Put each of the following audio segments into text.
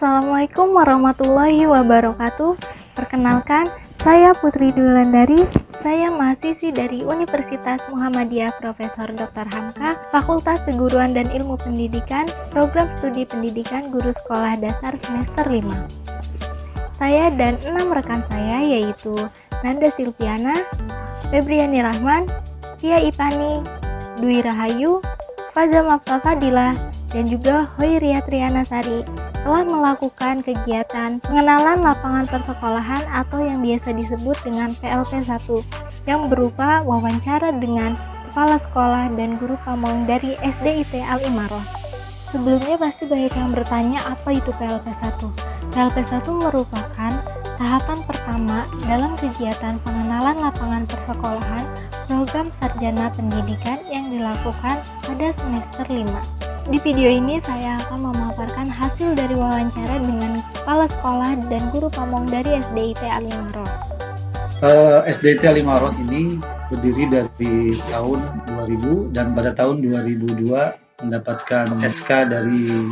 Assalamualaikum warahmatullahi wabarakatuh. Perkenalkan, saya Putri Dulandari. Saya mahasiswi dari Universitas Muhammadiyah Profesor Dr. Hamka, Fakultas Keguruan dan Ilmu Pendidikan, Program Studi Pendidikan Guru Sekolah Dasar semester 5. Saya dan 6 rekan saya yaitu Nanda Silviana, Febriani Rahman, Tia Ipani, Dwi Rahayu, Faza Mafta Fadilah, dan juga Hoiriya Triana Sari telah melakukan kegiatan pengenalan lapangan persekolahan atau yang biasa disebut dengan PLP1 yang berupa wawancara dengan kepala sekolah dan guru pamong dari SDIT Al-Imaroh. Sebelumnya pasti banyak yang bertanya apa itu PLP1. PLP1 merupakan tahapan pertama dalam kegiatan pengenalan lapangan persekolahan program sarjana pendidikan yang dilakukan pada semester 5. Di video ini saya akan memaparkan hasil dari wawancara dengan kepala sekolah dan guru pamong dari SDIT Al-Imaroh. SDIT Al-Imaroh ini berdiri dari tahun 2000 dan pada tahun 2002 mendapatkan SK dari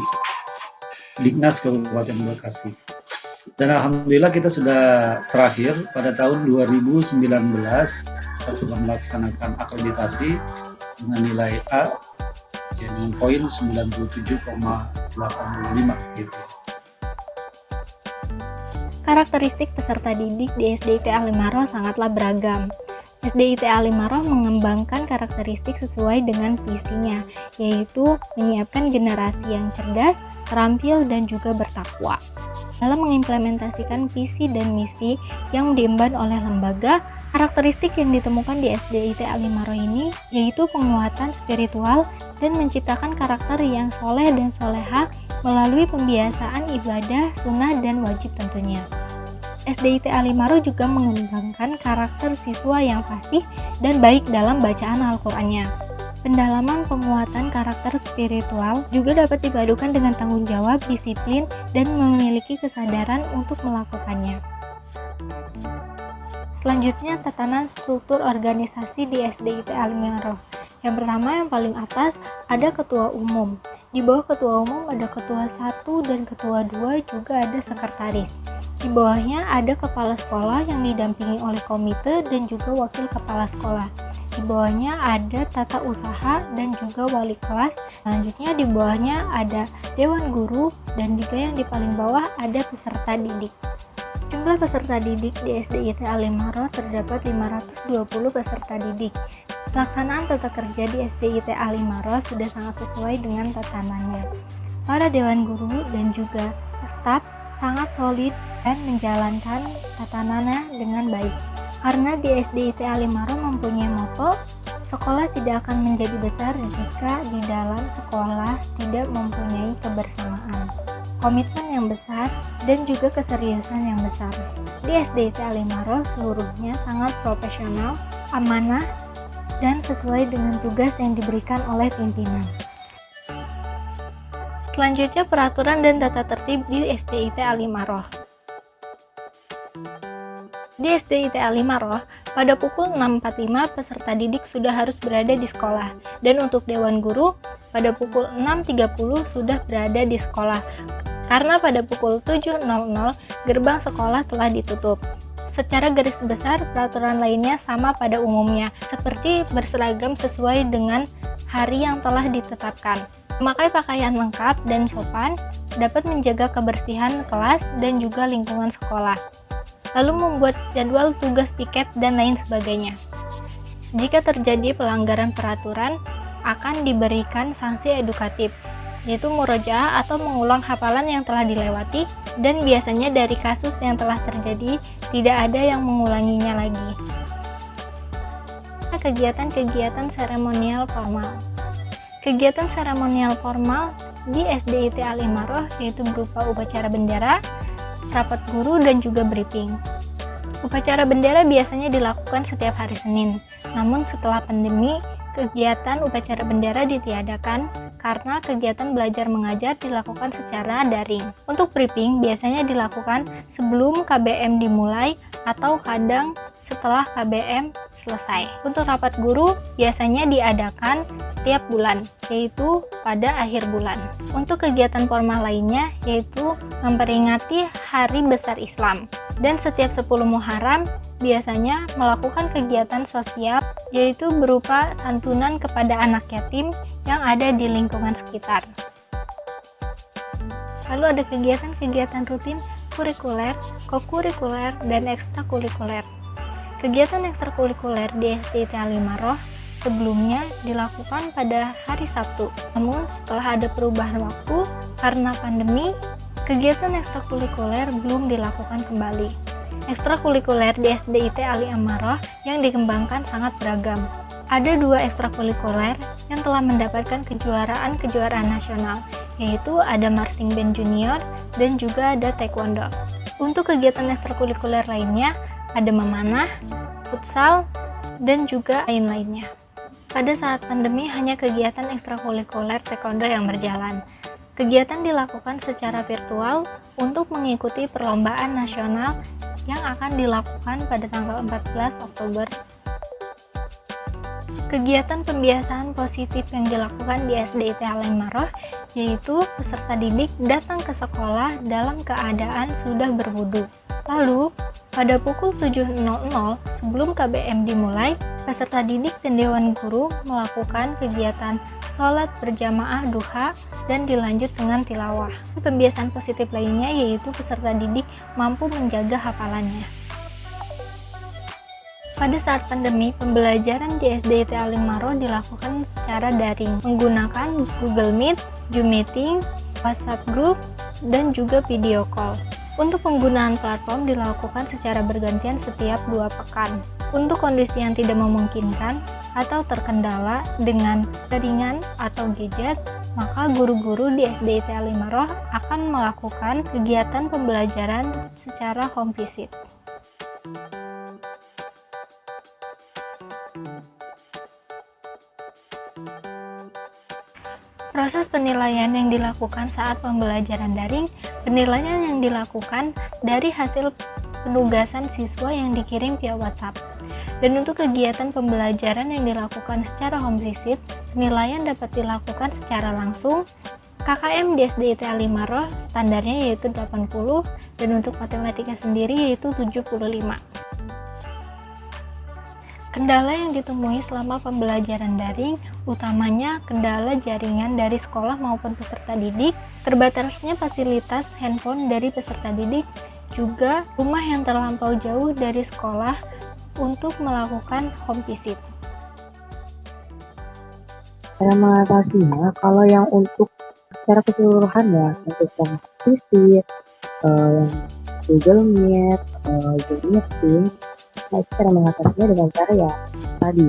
Dignas Kabupaten Bekasi. Dan alhamdulillah kita sudah terakhir pada tahun 2019 kita sudah melaksanakan akreditasi dengan nilai A dengan poin 97,85 gitu. Karakteristik peserta didik di SDIT Al-Imaroh sangatlah beragam. SDIT Al-Imaroh mengembangkan karakteristik sesuai dengan visinya, yaitu menyiapkan generasi yang cerdas, terampil, dan juga bertakwa. Dalam mengimplementasikan visi dan misi yang diemban oleh lembaga, karakteristik yang ditemukan di SDIT Al-Imaroh ini yaitu penguatan spiritual dan menciptakan karakter yang soleh dan soleha melalui pembiasaan ibadah, sunnah, dan wajib tentunya. SDIT Al-Imaroh juga mengembangkan karakter siswa yang fasih dan baik dalam bacaan Al-Qur'annya. Pendalaman penguatan karakter spiritual juga dapat dipadukan dengan tanggung jawab, disiplin, dan memiliki kesadaran untuk melakukannya. Selanjutnya, tatanan struktur organisasi di SDIT Al-Imaroh. Yang pertama, yang paling atas, ada ketua umum. Di bawah ketua umum ada ketua 1 dan ketua 2, juga ada sekretaris. Di bawahnya ada kepala sekolah yang didampingi oleh komite dan juga wakil kepala sekolah. Di bawahnya ada tata usaha dan juga wali kelas. Selanjutnya di bawahnya ada dewan guru dan juga yang di paling bawah ada peserta didik. Jumlah peserta didik di SDIT Al-Imaroh terdapat 520 peserta didik. Pelaksanaan tata kerja di SDIT Al-Imaroh sudah sangat sesuai dengan tatanannya. Para dewan guru dan juga staf sangat solid dan menjalankan tatanannya dengan baik. Karena di SDIT Al-Imaroh mempunyai motto, sekolah tidak akan menjadi besar jika di dalam sekolah tidak mempunyai kebersamaan, komitmen yang besar, dan juga keseriusan yang besar. Di SDIT Al-Imaroh seluruhnya sangat profesional, amanah, dan sesuai dengan tugas yang diberikan oleh pimpinan. Selanjutnya peraturan dan tata tertib di SDIT Al-Imaroh. Di SDIT Al-Imaroh, pada pukul 6.45 peserta didik sudah harus berada di sekolah, dan untuk dewan guru, pada pukul 6.30 sudah berada di sekolah, karena pada pukul 7.00 gerbang sekolah telah ditutup. Secara garis besar, peraturan lainnya sama pada umumnya, seperti berseragam sesuai dengan hari yang telah ditetapkan. Memakai pakaian lengkap dan sopan dapat menjaga kebersihan kelas dan juga lingkungan sekolah. Lalu membuat jadwal tugas piket dan lain sebagainya. Jika terjadi pelanggaran peraturan, akan diberikan sanksi edukatif, yaitu murojaah atau mengulang hafalan yang telah dilewati, dan biasanya dari kasus yang telah terjadi tidak ada yang mengulanginya lagi. Kegiatan-kegiatan seremonial formal. Kegiatan seremonial formal di SDIT Al-Imaroh yaitu berupa upacara bendera, rapat guru, dan juga briefing. Upacara bendera biasanya dilakukan setiap hari Senin, namun setelah pandemi, kegiatan upacara bendera ditiadakan karena kegiatan belajar mengajar dilakukan secara daring. Untuk briefing biasanya dilakukan sebelum KBM dimulai atau kadang setelah KBM selesai. Untuk rapat guru biasanya diadakan setiap bulan, yaitu pada akhir bulan. Untuk kegiatan formal lainnya yaitu memperingati Hari Besar Islam. Dan setiap 10 Muharram biasanya melakukan kegiatan sosial yaitu berupa santunan kepada anak yatim yang ada di lingkungan sekitar. Lalu ada kegiatan-kegiatan rutin, kurikuler, kokurikuler, dan ekstrakurikuler. Kegiatan ekstrakurikuler di SDIT Alimaroh sebelumnya dilakukan pada hari Sabtu. Namun setelah ada perubahan waktu karena pandemi, kegiatan ekstrakurikuler belum dilakukan kembali. Ekstrakurikuler di SDIT Alimaroh yang dikembangkan sangat beragam. Ada 2 ekstrakurikuler yang telah mendapatkan kejuaraan nasional, yaitu ada marching band junior dan juga ada taekwondo. Untuk kegiatan ekstrakurikuler lainnya ada memanah, futsal, dan juga lain-lainnya. Pada saat pandemi hanya kegiatan ekstrakurikuler taekwondo yang berjalan. Kegiatan dilakukan secara virtual untuk mengikuti perlombaan nasional yang akan dilakukan pada tanggal 14 Oktober. Kegiatan pembiasaan positif yang dilakukan di SDIT Alimaroh yaitu peserta didik datang ke sekolah dalam keadaan sudah berwudu. Lalu, pada pukul 7.00 sebelum KBM dimulai, peserta didik dan Dewan Guru melakukan kegiatan sholat berjamaah duha dan dilanjut dengan tilawah. Pembiasaan positif lainnya yaitu peserta didik mampu menjaga hafalannya. Pada saat pandemi, pembelajaran di SDIT Alimaroh dilakukan secara daring menggunakan Google Meet, Zoom Meeting, WhatsApp Group, dan juga video call. Untuk penggunaan platform dilakukan secara bergantian setiap 2 pekan. Untuk kondisi yang tidak memungkinkan atau terkendala dengan jaringan atau gadget, maka guru-guru di SDIT Alimaroh akan melakukan kegiatan pembelajaran secara home visit. Proses penilaian yang dilakukan saat pembelajaran daring, penilaian yang dilakukan dari hasil penugasan siswa yang dikirim via WhatsApp. Dan untuk kegiatan pembelajaran yang dilakukan secara home visit, penilaian dapat dilakukan secara langsung. KKM di SDIT Alimaroh standarnya yaitu 80 dan untuk matematika sendiri yaitu 75. Kendala yang ditemui selama pembelajaran daring, utamanya kendala jaringan dari sekolah maupun peserta didik, terbatasnya fasilitas handphone dari peserta didik, juga rumah yang terlampau jauh dari sekolah untuk melakukan home visit. Cara mengatasinya, kalau yang untuk secara keseluruhan ya, untuk yang visit, Google Meet, Zoom Meeting, nah itu cara mengatasinya dengan cara ya tadi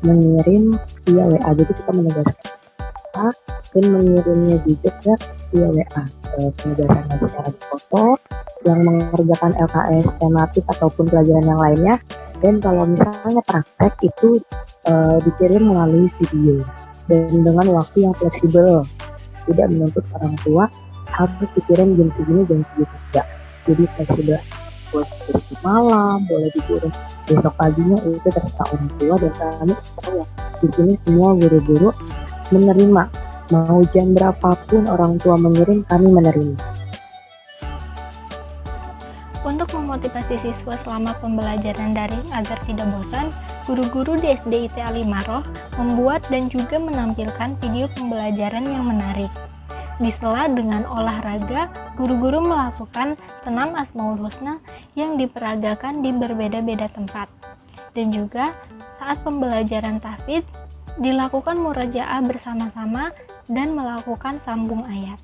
mengirim via WA. Jadi kita menugaskan WA dan mengirimnya juga via WA. Penugasannya secara foto yang mengerjakan LKS tematik ataupun pelajaran yang lainnya. Dan kalau misalnya praktek itu dikirim melalui video dan dengan waktu yang fleksibel, tidak menuntut orang tua harus dikirim jam segini tidak. Jadi fleksibel, boleh dikirim malam, boleh dikirim besok paginya, itu terserah orang tua. Dan kami tahu ya, di sini semua guru-guru menerima, mau jam berapapun orang tua mengirim, kami menerima. Untuk memotivasi siswa selama pembelajaran daring agar tidak bosan, guru-guru di SDIT Alimaroh membuat dan juga menampilkan video pembelajaran yang menarik. Di sela dengan olahraga, guru-guru melakukan senam Asmaul Husna yang diperagakan di berbeda-beda tempat. Dan juga saat pembelajaran tahfidz, dilakukan murajaah bersama-sama dan melakukan sambung ayat.